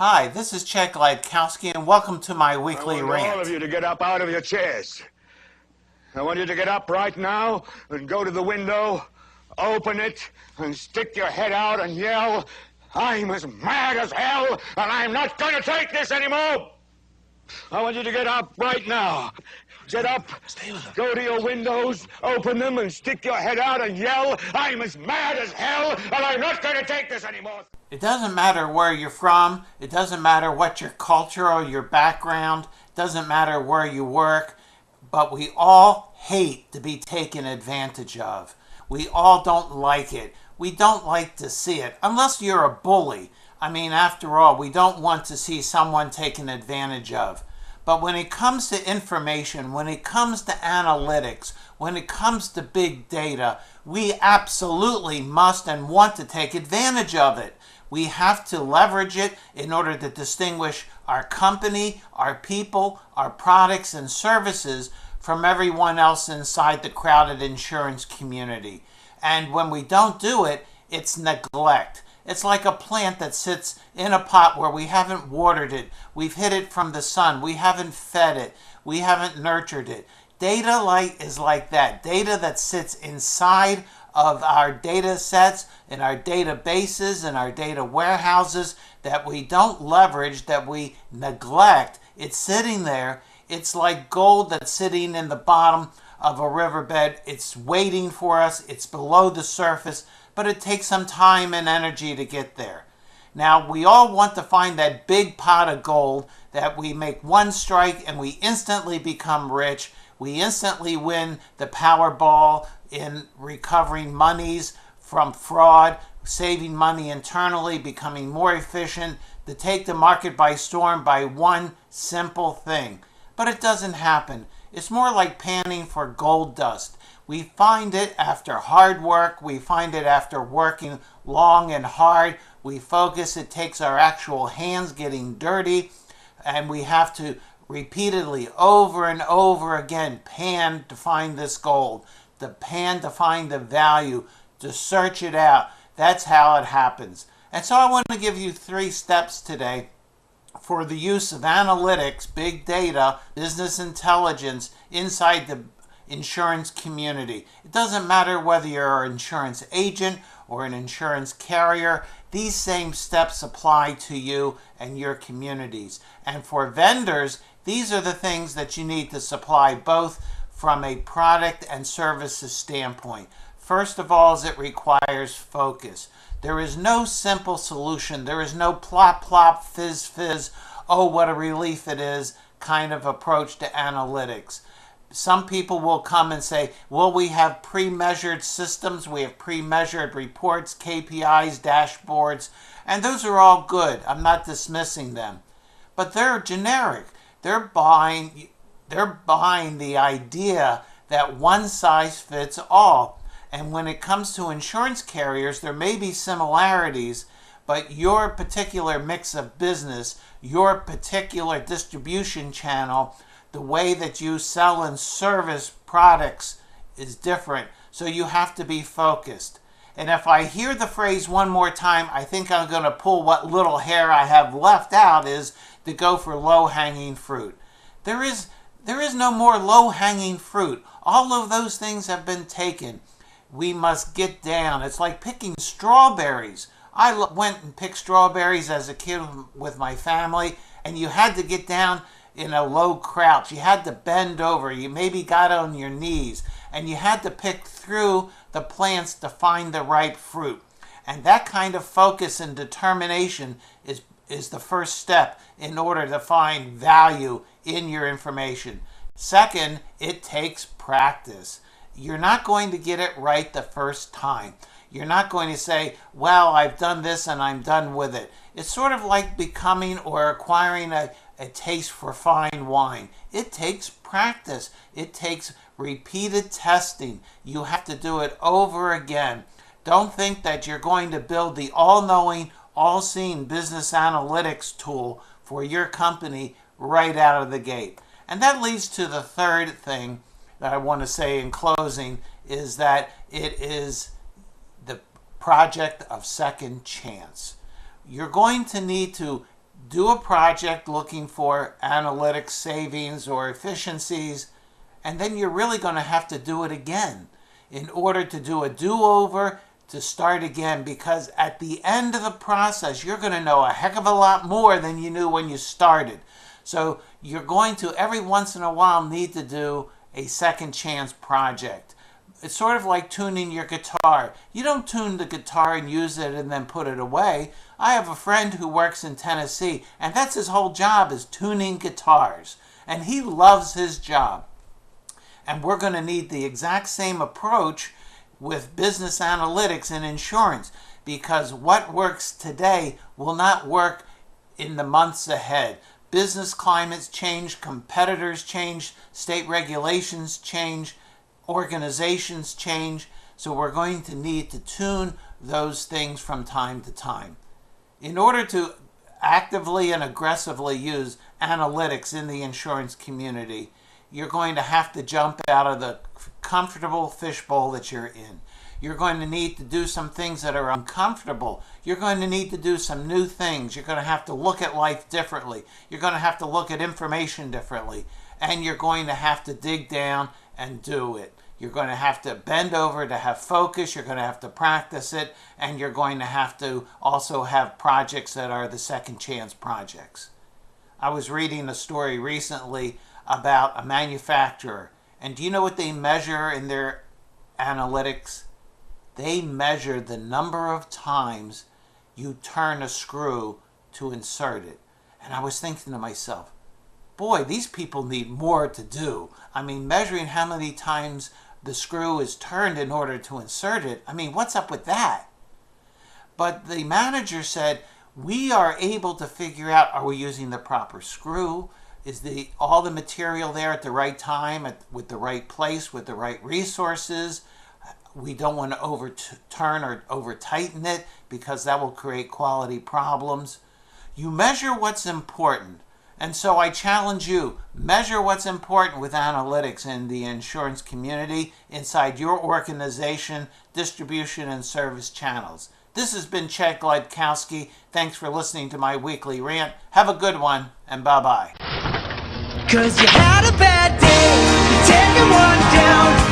Hi, this is Chet Gladkowski, and welcome to my I weekly want all of rant. you to get up out of your chairs. I want you to get up right now and go to the window, open it, and stick your head out and yell, "I'm as mad as hell, and I'm not going to take this anymore!" I want you to get up right now. Get up, go to your windows, open them, and stick your head out and yell, "I'm as mad as hell, and I'm not going to take this anymore!" It doesn't matter where you're from, it doesn't matter what your culture or your background, it doesn't matter where you work, but we all hate to be taken advantage of. We all don't like it. We don't like to see it, unless you're a bully. I mean, after all, we don't want to see someone taken advantage of. But when it comes to information, when it comes to analytics, when it comes to big data, we absolutely must and want to take advantage of it. We have to leverage it in order to distinguish our company, our people, our products and services from everyone else inside the crowded insurance community. And when we don't do it, it's neglect. It's like a plant that sits in a pot where we haven't watered it, we've hid it from the sun, we haven't fed it, we haven't nurtured it. Data is like that. Data that sits inside of our data sets, in our databases, in our data warehouses that we don't leverage, that we neglect. It's sitting there. It's like gold that's sitting in the bottom of a riverbed. It's waiting for us. It's below the surface, but it takes some time and energy to get there. Now, we all want to find that big pot of gold that we make one strike and we instantly become rich. We instantly win the Powerball in recovering monies from fraud, saving money internally, becoming more efficient, to take the market by storm by one simple thing. But it doesn't happen. It's more like panning for gold dust. We find it after hard work. We find it after working long and hard. We focus. It takes our actual hands getting dirty, and we have to repeatedly, over and over again, pan to find this gold, to pan to find the value, to search it out. That's how it happens. And so I want to give you 3 steps today for the use of analytics, big data, business intelligence inside the insurance community. It doesn't matter whether you're an insurance agent or an insurance carrier. These same steps apply to you and your communities. And for vendors, these are the things that you need to supply both from a product and services standpoint. First of all, it requires focus. There is no simple solution. There is no plop, plop, fizz, fizz, oh, what a relief it is kind of approach to analytics. Some people will come and say, well, we have pre-measured systems, we have pre-measured reports, KPIs, dashboards, and those are all good. I'm not dismissing them. But they're generic. They're buying the idea that one size fits all. And when it comes to insurance carriers, there may be similarities, but your particular mix of business, your particular distribution channel, the way that you sell and service products is different. So you have to be focused. And if I hear the phrase one more time, I think I'm going to pull what little hair I have left out is to go for low-hanging fruit. There is no more low-hanging fruit. All of those things have been taken. We must get down. It's like picking strawberries. I went and picked strawberries as a kid with my family, and you had to get down in a low crouch. You had to bend over. You maybe got on your knees, and you had to pick through the plants to find the ripe fruit. And that kind of focus and determination is the first step in order to find value in your information. Second, it takes practice. You're not going to get it right the first time. You're not going to say, well, I've done this and I'm done with it. It's sort of like becoming or acquiring a taste for fine wine. It takes practice. It takes repeated testing. You have to do it over again. Don't think that you're going to build the all-knowing, all-seeing business analytics tool for your company right out of the gate. And that leads to the third thing that I want to say in closing, is that it is the project of second chance. You're going to need to do a project looking for analytics savings or efficiencies, and then you're really going to have to do it again in order to do a do-over, to start again, because at the end of the process, you're going to know a heck of a lot more than you knew when you started. So you're going to, every once in a while, need to do a second chance project. It's sort of like tuning your guitar. You don't tune the guitar and use it and then put it away. I have a friend who works in Tennessee, and that's his whole job, is tuning guitars. And he loves his job. And we're going to need the exact same approach with business analytics and insurance, because what works today will not work in the months ahead. Business climates change, competitors change, state regulations change, organizations change, so we're going to need to tune those things from time to time. In order to actively and aggressively use analytics in the insurance community, you're going to have to jump out of the comfortable fishbowl that you're in. You're going to need to do some things that are uncomfortable. You're going to need to do some new things. You're going to have to look at life differently. You're going to have to look at information differently. And you're going to have to dig down and do it. You're going to have to bend over to have focus. You're going to have to practice it. And you're going to have to also have projects that are the second chance projects. I was reading a story recently about a manufacturer. And do you know what they measure in their analytics? They measure the number of times you turn a screw to insert it. And I was thinking to myself, boy, these people need more to do. I mean, measuring how many times the screw is turned in order to insert it, I mean, what's up with that? But the manager said, we are able to figure out, are we using the proper screw? Is all the material there at the right time, with the right place, with the right resources? We don't want to overturn or over-tighten it, because that will create quality problems. You measure what's important. And so I challenge you, measure what's important with analytics in the insurance community, inside your organization, distribution, and service channels. This has been Chet Glidkowski. Thanks for listening to my weekly rant. Have a good one, and bye-bye. 'Cause you had a bad day, you're taking one down.